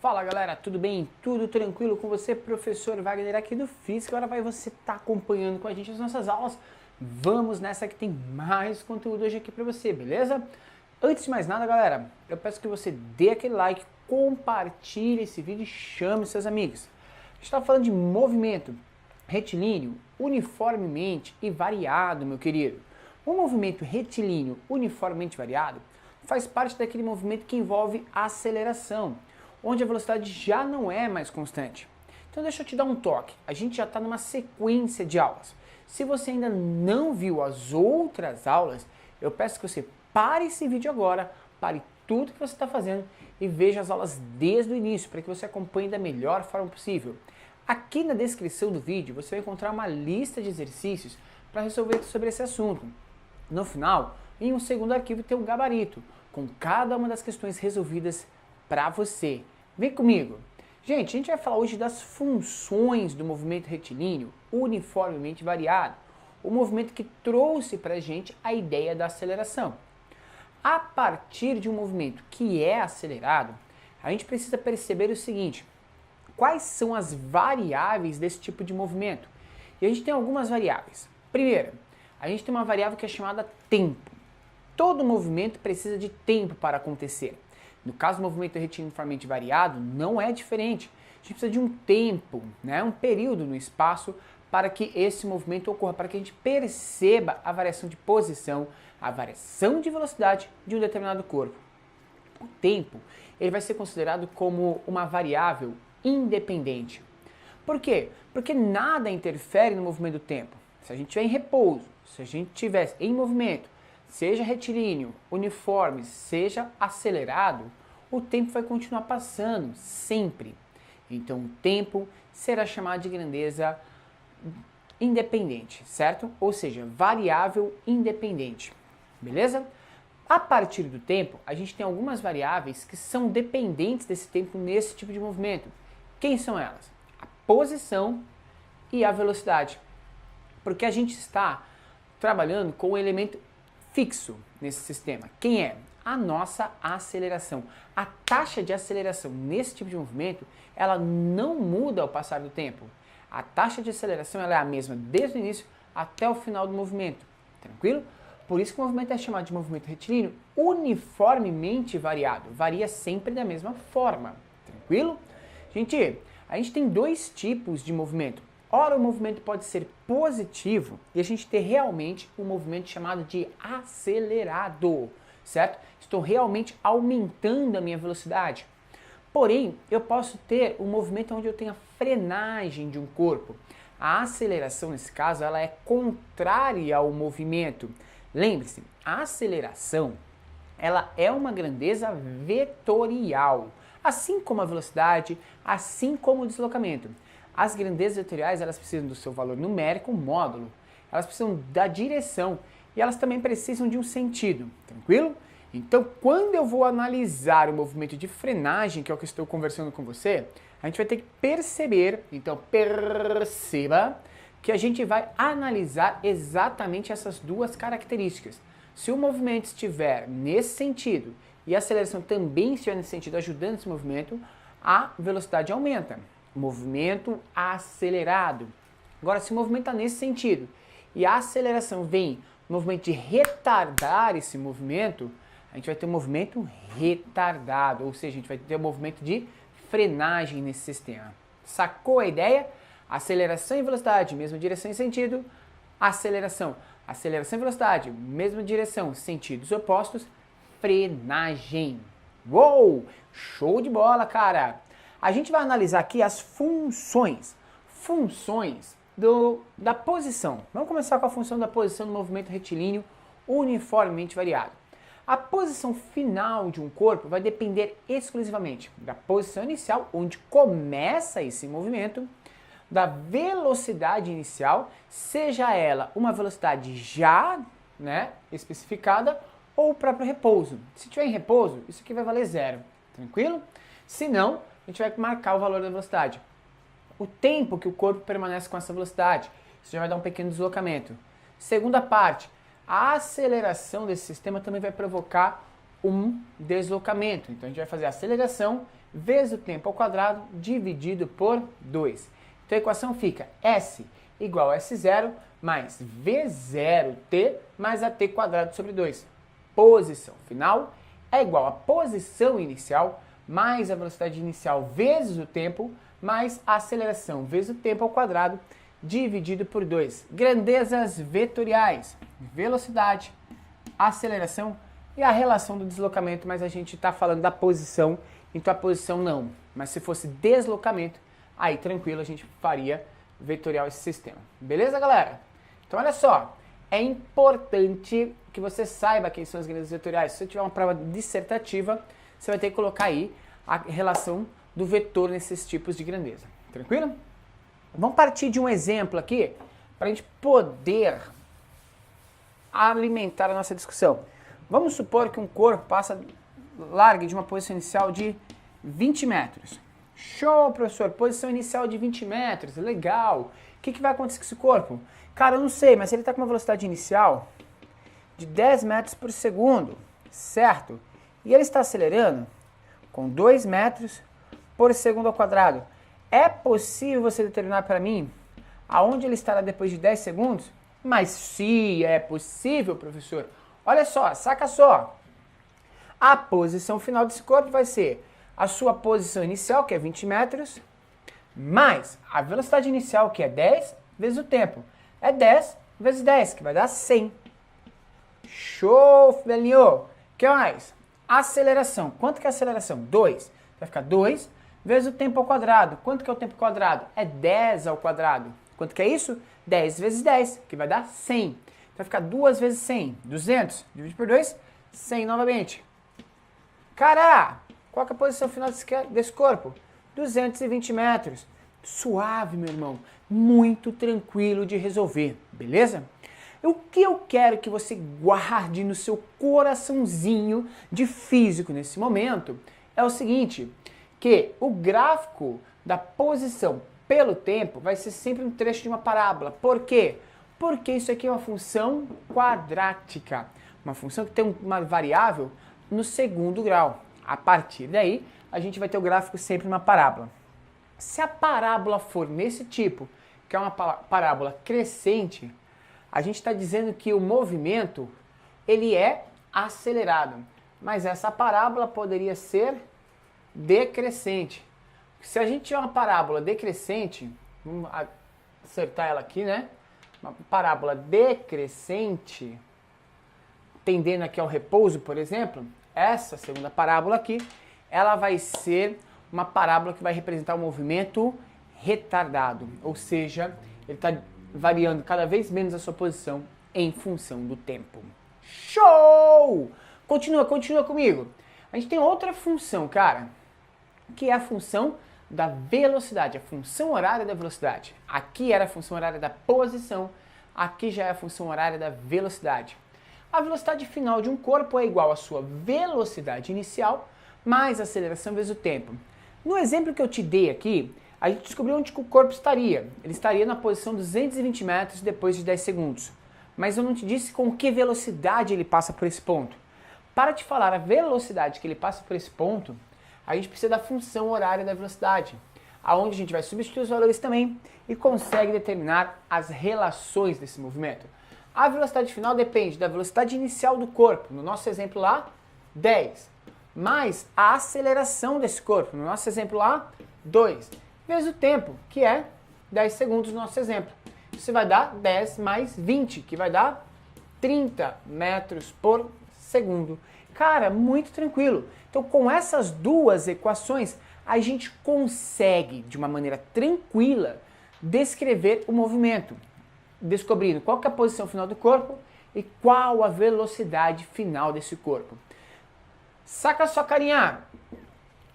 Fala galera, tudo bem? Tudo tranquilo com você? Professor Wagner aqui do Física. Agora vai você estar acompanhando com a gente as nossas aulas. Vamos nessa que tem mais conteúdo hoje aqui para você, beleza? Antes de mais nada galera, eu peço que você dê aquele like, compartilhe esse vídeo e chame seus amigos. A gente está falando de movimento retilíneo uniformemente e variado, meu querido. O movimento retilíneo uniformemente variado faz parte daquele movimento que envolve aceleração, onde a velocidade já não é mais constante. Então deixa eu te dar um toque, a gente já está numa sequência de aulas. Se você ainda não viu as outras aulas, eu peço que você pare esse vídeo agora, pare tudo que você está fazendo e veja as aulas desde o início, para que você acompanhe da melhor forma possível. Aqui na descrição do vídeo você vai encontrar uma lista de exercícios para resolver sobre esse assunto. No final, em um segundo arquivo tem um gabarito, com cada uma das questões resolvidas para você. Vem comigo! Gente, a gente vai falar hoje das funções do movimento retilíneo uniformemente variado, o movimento que trouxe para a gente a ideia da aceleração. A partir de um movimento que é acelerado, a gente precisa perceber o seguinte: quais são as variáveis desse tipo de movimento? E a gente tem algumas variáveis. Primeiro, a gente tem uma variável que é chamada tempo. Todo movimento precisa de tempo para acontecer. No caso do movimento retilíneo uniformemente variado, não é diferente. A gente precisa de um tempo, um período no espaço para que esse movimento ocorra, para que a gente perceba a variação de posição, a variação de velocidade de um determinado corpo. O tempo ele vai ser considerado como uma variável independente. Por quê? Porque nada interfere no movimento do tempo. Se a gente estiver em repouso, se a gente estiver em movimento, seja retilíneo, uniforme, seja acelerado, o tempo vai continuar passando, sempre. Então o tempo será chamado de grandeza independente, certo? Ou seja, variável independente, beleza? A partir do tempo, a gente tem algumas variáveis que são dependentes desse tempo nesse tipo de movimento. Quem são elas? A posição e a velocidade. Porque a gente está trabalhando com um elemento fixo nesse sistema. Quem é? A nossa aceleração. A taxa de aceleração nesse tipo de movimento, ela não muda ao passar do tempo. A taxa de aceleração ela é a mesma desde o início até o final do movimento. Tranquilo? Por isso que o movimento é chamado de movimento retilíneo uniformemente variado. Varia sempre da mesma forma. Tranquilo? Gente, a gente tem dois tipos de movimento. Ora, o movimento pode ser positivo e a gente ter realmente um movimento chamado de acelerado, certo? Estou realmente aumentando a minha velocidade. Porém, eu posso ter um movimento onde eu tenho a frenagem de um corpo. A aceleração, nesse caso, ela é contrária ao movimento. Lembre-se, a aceleração, ela é uma grandeza vetorial, assim como a velocidade, assim como o deslocamento. As grandezas vetoriais, elas precisam do seu valor numérico, módulo, elas precisam da direção e elas também precisam de um sentido, tranquilo? Então, quando eu vou analisar o movimento de frenagem, que é o que eu estou conversando com você, a gente vai ter que perceber, então perceba que a gente vai analisar exatamente essas duas características. Se o movimento estiver nesse sentido e a aceleração também estiver nesse sentido, ajudando esse movimento, a velocidade aumenta. Movimento acelerado. Agora, se o movimento está nesse sentido e a aceleração vem no movimento de retardar esse movimento, a gente vai ter um movimento retardado, ou seja, a gente vai ter um movimento de frenagem nesse sistema. Sacou a ideia? Aceleração e velocidade, mesma direção e sentido. Aceleração e velocidade, mesma direção, sentidos opostos. Frenagem. Uou! Show de bola, cara! A gente vai analisar aqui as funções da posição. Vamos começar com a função da posição do movimento retilíneo uniformemente variado. A posição final de um corpo vai depender exclusivamente da posição inicial, onde começa esse movimento, da velocidade inicial, seja ela uma velocidade já especificada ou o próprio repouso. Se tiver em repouso, isso aqui vai valer 0, tranquilo? Se não, a gente vai marcar o valor da velocidade. O tempo que o corpo permanece com essa velocidade, isso já vai dar um pequeno deslocamento. Segunda parte, a aceleração desse sistema também vai provocar um deslocamento. Então a gente vai fazer a aceleração vezes o tempo ao quadrado dividido por 2. Então a equação fica S igual a S0 mais V0t mais AT quadrado sobre 2. Posição final é igual a posição inicial mais a velocidade inicial vezes o tempo mais a aceleração vezes o tempo ao quadrado dividido por 2. Grandezas vetoriais, velocidade, aceleração e a relação do deslocamento, mas a gente está falando da posição, então a posição não. Mas se fosse deslocamento, aí tranquilo, a gente faria vetorial esse sistema. Beleza, galera? Então olha só, é importante que você saiba quem são as grandezas vetoriais. Se você tiver uma prova dissertativa, você vai ter que colocar aí a relação do vetor nesses tipos de grandeza. Tranquilo? Vamos partir de um exemplo aqui para a gente poder alimentar a nossa discussão. Vamos supor que um corpo largue de uma posição inicial de 20 metros. Show, professor, posição inicial de 20 metros, legal. O que vai acontecer com esse corpo? Cara, eu não sei, mas ele está com uma velocidade inicial de 10 metros por segundo, certo? E ele está acelerando com 2 metros por segundo ao quadrado. É possível você determinar para mim aonde ele estará depois de 10 segundos? Mas sim, é possível, professor. Olha só, saca só. A posição final desse corpo vai ser a sua posição inicial, que é 20 metros, mais a velocidade inicial, que é 10, vezes o tempo. É 10 vezes 10, que vai dar 100. Show, velhinho. O que mais? Aceleração. Quanto que é a aceleração? 2. Vai ficar 2 vezes o tempo ao quadrado. Quanto que é o tempo ao quadrado? É 10 ao quadrado. Quanto que é isso? 10 vezes 10, que vai dar 100. Vai ficar 2 vezes 100. 200. Divide por 2, 100 novamente. Cara, qual que é a posição final desse corpo? 220 metros. Suave, meu irmão. Muito tranquilo de resolver, beleza? O que eu quero que você guarde no seu coraçãozinho de físico nesse momento é o seguinte, que o gráfico da posição pelo tempo vai ser sempre um trecho de uma parábola. Por quê? Porque isso aqui é uma função quadrática, uma função que tem uma variável no segundo grau. A partir daí, a gente vai ter o gráfico sempre numa parábola. Se a parábola for nesse tipo, que é uma parábola crescente, a gente está dizendo que o movimento ele é acelerado. Mas essa parábola poderia ser decrescente. Se a gente tiver uma parábola decrescente, vamos acertar ela aqui, né? Uma parábola decrescente, tendendo aqui ao repouso, por exemplo, essa segunda parábola aqui, ela vai ser uma parábola que vai representar o movimento retardado, ou seja, ele está variando cada vez menos a sua posição em função do tempo. Show! Continua comigo. A gente tem outra função, cara, que é a função da velocidade, a função horária da velocidade. Aqui era a função horária da posição, aqui já é a função horária da velocidade. A velocidade final de um corpo é igual à sua velocidade inicial mais a aceleração vezes o tempo. No exemplo que eu te dei aqui, a gente descobriu onde que o corpo estaria. Ele estaria na posição 220 metros depois de 10 segundos. Mas eu não te disse com que velocidade ele passa por esse ponto. Para te falar a velocidade que ele passa por esse ponto, a gente precisa da função horária da velocidade, aonde a gente vai substituir os valores também e consegue determinar as relações desse movimento. A velocidade final depende da velocidade inicial do corpo, no nosso exemplo lá, 10, mais a aceleração desse corpo, no nosso exemplo lá, 2, vezes o tempo, que é 10 segundos no nosso exemplo. Isso vai dar 10 mais 20, que vai dar 30 metros por segundo. Cara, muito tranquilo. Então, com essas duas equações, a gente consegue, de uma maneira tranquila, descrever o movimento, descobrindo qual que é a posição final do corpo e qual a velocidade final desse corpo. Saca só, carinha!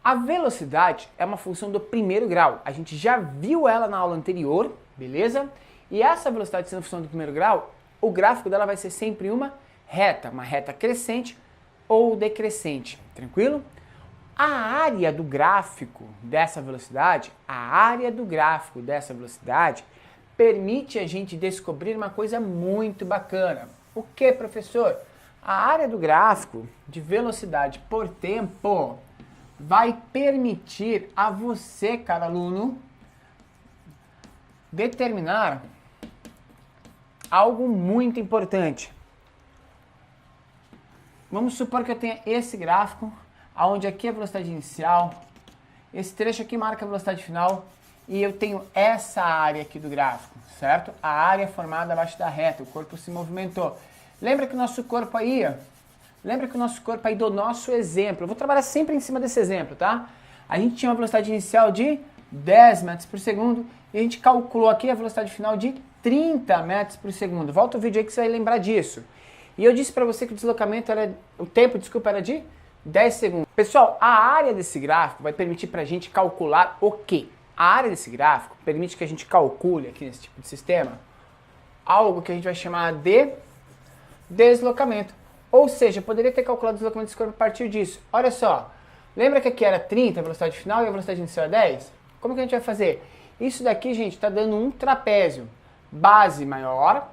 A velocidade é uma função do primeiro grau. A gente já viu ela na aula anterior, beleza? E essa velocidade sendo função do primeiro grau, o gráfico dela vai ser sempre uma reta crescente ou decrescente, tranquilo? A área do gráfico dessa velocidade, permite a gente descobrir uma coisa muito bacana. O que, professor? A área do gráfico de velocidade por tempo vai permitir a você, cara aluno, determinar algo muito importante. Vamos supor que eu tenha esse gráfico, onde aqui é a velocidade inicial, esse trecho aqui marca a velocidade final, e eu tenho essa área aqui do gráfico, certo? A área formada abaixo da reta, o corpo se movimentou. Lembra que o nosso corpo aí, do nosso exemplo, eu vou trabalhar sempre em cima desse exemplo, tá? A gente tinha uma velocidade inicial de 10 metros por segundo, e a gente calculou aqui a velocidade final de 30 metros por segundo. Volta o vídeo aí que você vai lembrar disso. E eu disse para você que o tempo era de 10 segundos. Pessoal, a área desse gráfico vai permitir para a gente calcular o quê? A área desse gráfico permite que a gente calcule aqui nesse tipo de sistema algo que a gente vai chamar de deslocamento. Ou seja, eu poderia ter calculado o deslocamento desse corpo a partir disso. Olha só, lembra que aqui era 30 a velocidade final e a velocidade inicial é 10? Como que a gente vai fazer? Isso daqui, gente, está dando um trapézio. Base maior,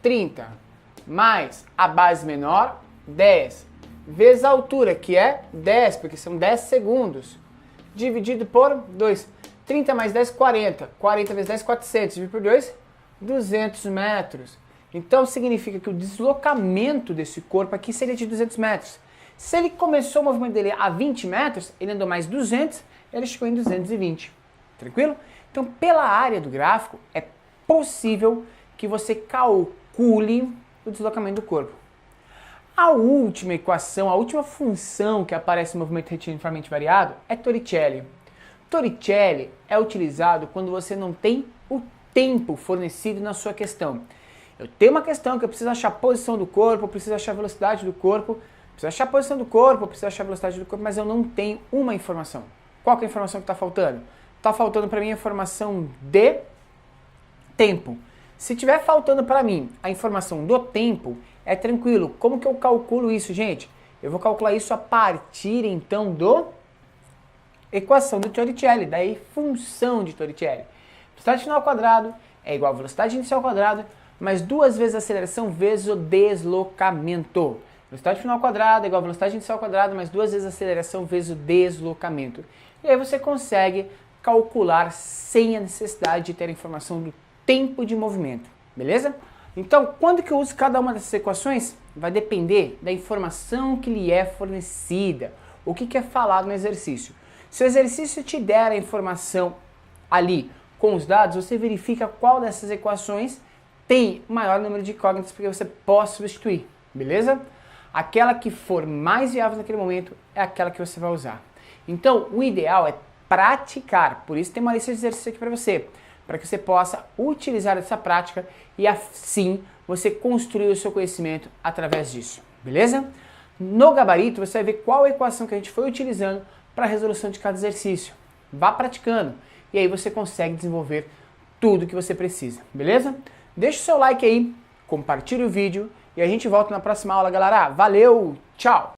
30. Mais a base menor, 10, vezes a altura, que é 10, porque são 10 segundos, dividido por 2. 30 mais 10, 40. 40 vezes 10, 400. Dividido por 2, 200 metros. Então significa que o deslocamento desse corpo aqui seria de 200 metros. Se ele começou o movimento dele a 20 metros, ele andou mais 200, ele chegou em 220. Tranquilo? Então, pela área do gráfico, é possível que você calcule o deslocamento do corpo. A última equação, a última função que aparece no movimento retilíneo uniformemente variado é Torricelli. Torricelli é utilizado quando você não tem o tempo fornecido na sua questão. Eu tenho uma questão que eu preciso achar a posição do corpo, eu preciso achar a velocidade do corpo, preciso achar a posição do corpo, eu preciso achar a velocidade do corpo, mas eu não tenho uma informação. Qual que é a informação que está faltando? Está faltando para mim a informação de tempo. Se tiver faltando para mim a informação do tempo, é tranquilo. Como que eu calculo isso, gente? Eu vou calcular isso a partir, então, do equação do Torricelli, daí função de Torricelli. Velocidade final ao quadrado é igual a velocidade inicial ao quadrado, mais 2 vezes a aceleração vezes o deslocamento. Velocidade final ao quadrado é igual a velocidade inicial ao quadrado, mais 2 vezes a aceleração vezes o deslocamento. E aí você consegue calcular sem a necessidade de ter a informação do tempo de movimento, beleza? Então, quando que eu uso cada uma dessas equações? Vai depender da informação que lhe é fornecida, o que é falado no exercício. Se o exercício te der a informação ali com os dados, você verifica qual dessas equações tem maior número de incógnitas porque você pode substituir, beleza? Aquela que for mais viável naquele momento é aquela que você vai usar. Então, o ideal é praticar, por isso tem uma lista de exercícios aqui para você, para que você possa utilizar essa prática e assim você construir o seu conhecimento através disso, beleza? No gabarito você vai ver qual equação que a gente foi utilizando para a resolução de cada exercício. Vá praticando e aí você consegue desenvolver tudo que você precisa, beleza? Deixa o seu like aí, compartilhe o vídeo e a gente volta na próxima aula, galera. Valeu, tchau!